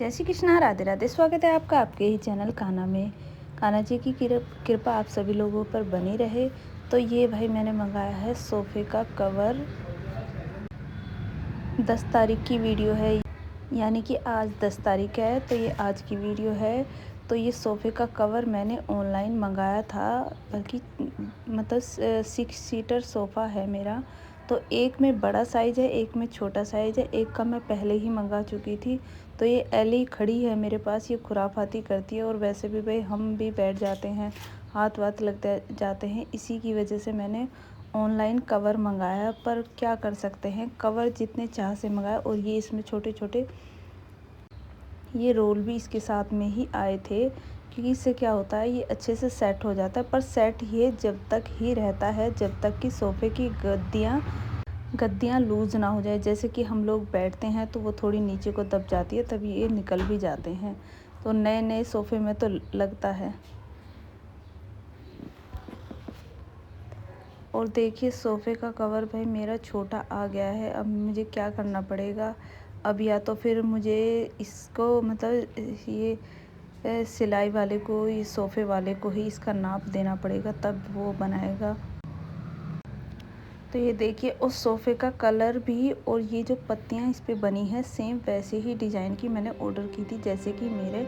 जय श्री कृष्णा, राधे राधे। स्वागत है आपका आपके ही चैनल कान्हा में। कान्हा जी की कृपा आप सभी लोगों पर बनी रहे। तो ये भाई मैंने मंगाया है सोफ़े का कवर। 10 तारीख की वीडियो है, यानी कि आज 10 तारीख है, तो ये आज की वीडियो है। तो ये सोफ़े का कवर मैंने ऑनलाइन मंगाया था, बल्कि मतलब 6 सीटर सोफ़ा है मेरा। तो एक में बड़ा साइज़ है, एक में छोटा साइज़ है। एक का मैं पहले ही मंगा चुकी थी। तो ये एली खड़ी है मेरे पास, ये खुराफाती करती है। और वैसे भी भाई हम भी बैठ जाते हैं, हाथ वाथ लग जाते हैं, इसी की वजह से मैंने ऑनलाइन कवर मंगाया। पर क्या कर सकते हैं, कवर जितने चाह से मंगाए। और ये इसमें छोटे छोटे ये रोल भी इसके साथ में ही आए थे, क्योंकि इससे क्या होता है, ये अच्छे से सेट हो जाता है। पर सेट ये जब तक ही रहता है जब तक कि सोफ़े की गद्दियाँ लूज़ ना हो जाए। जैसे कि हम लोग बैठते हैं तो वो थोड़ी नीचे को दब जाती है, तभी ये निकल भी जाते हैं। तो नए नए सोफ़े में तो लगता है। और देखिए सोफ़े का कवर भाई मेरा छोटा आ गया है। अब मुझे क्या करना पड़ेगा, अब या तो फिर मुझे इसको मतलब ये सिलाई वाले को, ये सोफ़े वाले को ही इसका नाप देना पड़ेगा, तब वो बनाएगा। तो ये देखिए उस सोफ़े का कलर भी और ये जो पत्तियाँ इस पे बनी हैं सेम वैसे ही डिज़ाइन की मैंने ऑर्डर की थी, जैसे कि मेरे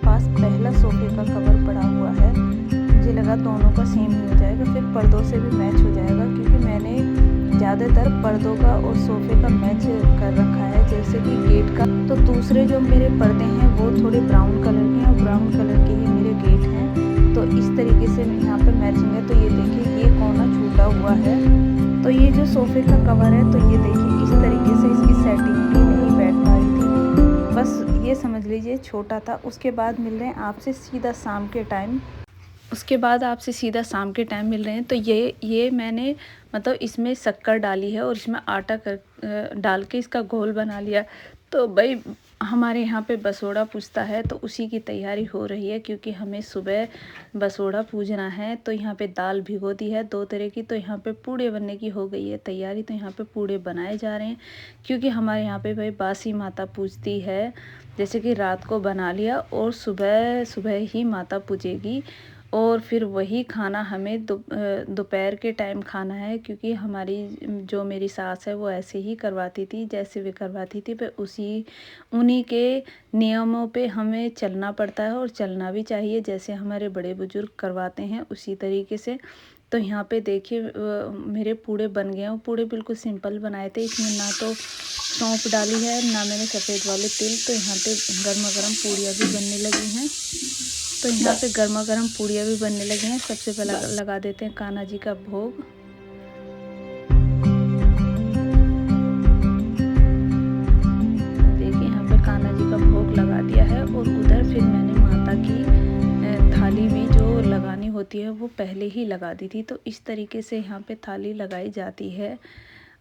पास पहला सोफ़े का कवर पड़ा हुआ है। मुझे लगा दोनों का सेम ही हो जाएगा, फिर पर्दों से भी मैच हो जाएगा, क्योंकि मैंने ज़्यादातर पर्दों का और सोफ़े का मैच कर रखा है। जैसे कि गेट का, तो दूसरे जो मेरे पर्दे हैं वो थोड़े ब्राउन कलर के हैं और ब्राउन कलर के ही मेरे गेट हैं। तो इस तरीके से यहाँ पे मैचिंग है। तो ये देखिए ये कोना छूटा हुआ है। तो ये जो सोफ़े का कवर है, तो ये देखिए इस तरीके से इसकी सेटिंग भी नहीं बैठ पा रही थी। बस ये समझ लीजिए छोटा था। उसके बाद मिल रहे हैं आपसे सीधा शाम के टाइम। मिल रहे हैं। तो ये मैंने मतलब इसमें शक्कर डाली है और इसमें आटा डाल के इसका घोल बना लिया। तो भाई हमारे यहाँ पे बसोड़ा पूजता है, तो उसी की तैयारी हो रही है, क्योंकि हमें सुबह बसोड़ा पूजना है। तो यहाँ पे दाल भिगो दी है 2 तरह की। तो यहाँ पे पूड़े बनने की हो गई है तैयारी। तो यहाँ पे पूड़े बनाए जा रहे हैं, क्योंकि हमारे यहाँ पे भाई बासी माता पूजती है। जैसे कि रात को बना लिया और सुबह सुबह ही माता पूजेगी, और फिर वही खाना हमें दोपहर के टाइम खाना है। क्योंकि हमारी जो मेरी सास है वो ऐसे ही करवाती थी, जैसे वे करवाती थी, पर उन्हीं के नियमों पे हमें चलना पड़ता है, और चलना भी चाहिए, जैसे हमारे बड़े बुजुर्ग करवाते हैं उसी तरीके से। तो यहाँ पे देखिए मेरे पूड़े बन गए हैं। पूड़े बिल्कुल सिंपल बनाए थे, इसमें ना तो सौंफ डाली है ना मैंने सफ़ेद वाले तिल। तो यहाँ पे गर्मा गर्म पूड़ियाँ भी बनने लगी हैं। तो यहाँ पे गर्मा गर्म पूड़ियाँ भी बनने लगी हैं। सबसे पहले लगा देते हैं कान्हा जी का भोग। देखिए यहाँ पे कान्हा जी का भोग लगा दिया है। और उधर फिर मैंने माता की थाली भी जो लगानी होती है वो पहले ही लगा दी थी। तो इस तरीके से यहाँ पे थाली लगाई जाती है,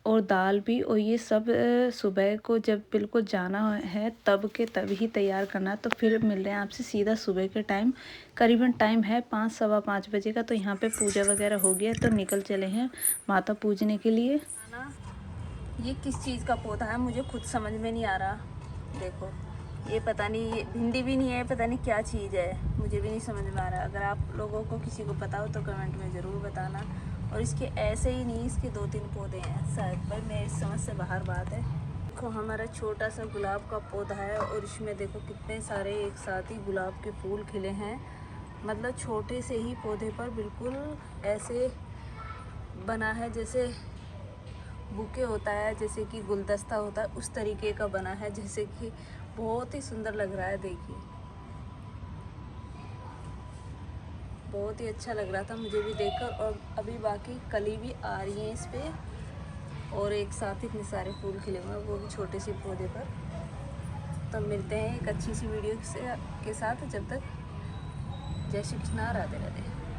और दाल भी। और ये सब सुबह को जब बिल्कुल जाना है तब के तब ही तैयार करना। तो फिर मिल रहे हैं आपसे सीधा सुबह के टाइम। करीबन टाइम है 5 सवा 5 बजे का। तो यहाँ पे पूजा वगैरह हो गया, तो निकल चले हैं माता पूजने के लिए। ये किस चीज़ का पौधा है मुझे खुद समझ में नहीं आ रहा। देखो ये पता नहीं, ये भिंडी भी नहीं है, पता नहीं क्या चीज़ है, मुझे भी नहीं समझ में आ रहा। अगर आप लोगों को किसी को पता हो तो कमेंट में ज़रूर बताना। और इसके ऐसे ही नहीं, इसके 2-3 पौधे हैं शायद, पर मेरी समझ से बाहर बात है। देखो हमारा छोटा सा गुलाब का पौधा है, और इसमें देखो कितने सारे एक साथ ही गुलाब के फूल खिले हैं। मतलब छोटे से ही पौधे पर बिल्कुल ऐसे बना है जैसे बुके होता है, जैसे कि गुलदस्ता होता है, उस तरीके का बना है। जैसे कि बहुत ही सुंदर लग रहा है। देखिए बहुत ही अच्छा लग रहा था मुझे भी देखकर। और अभी बाकी कली भी आ रही हैं इस पे, और एक साथ इतने सारे फूल खिले हुए हैं, वो भी छोटे से पौधे पर। तो मिलते हैं एक अच्छी सी वीडियो के साथ। जब तक जय श्री कृष्णा, राधे राधे।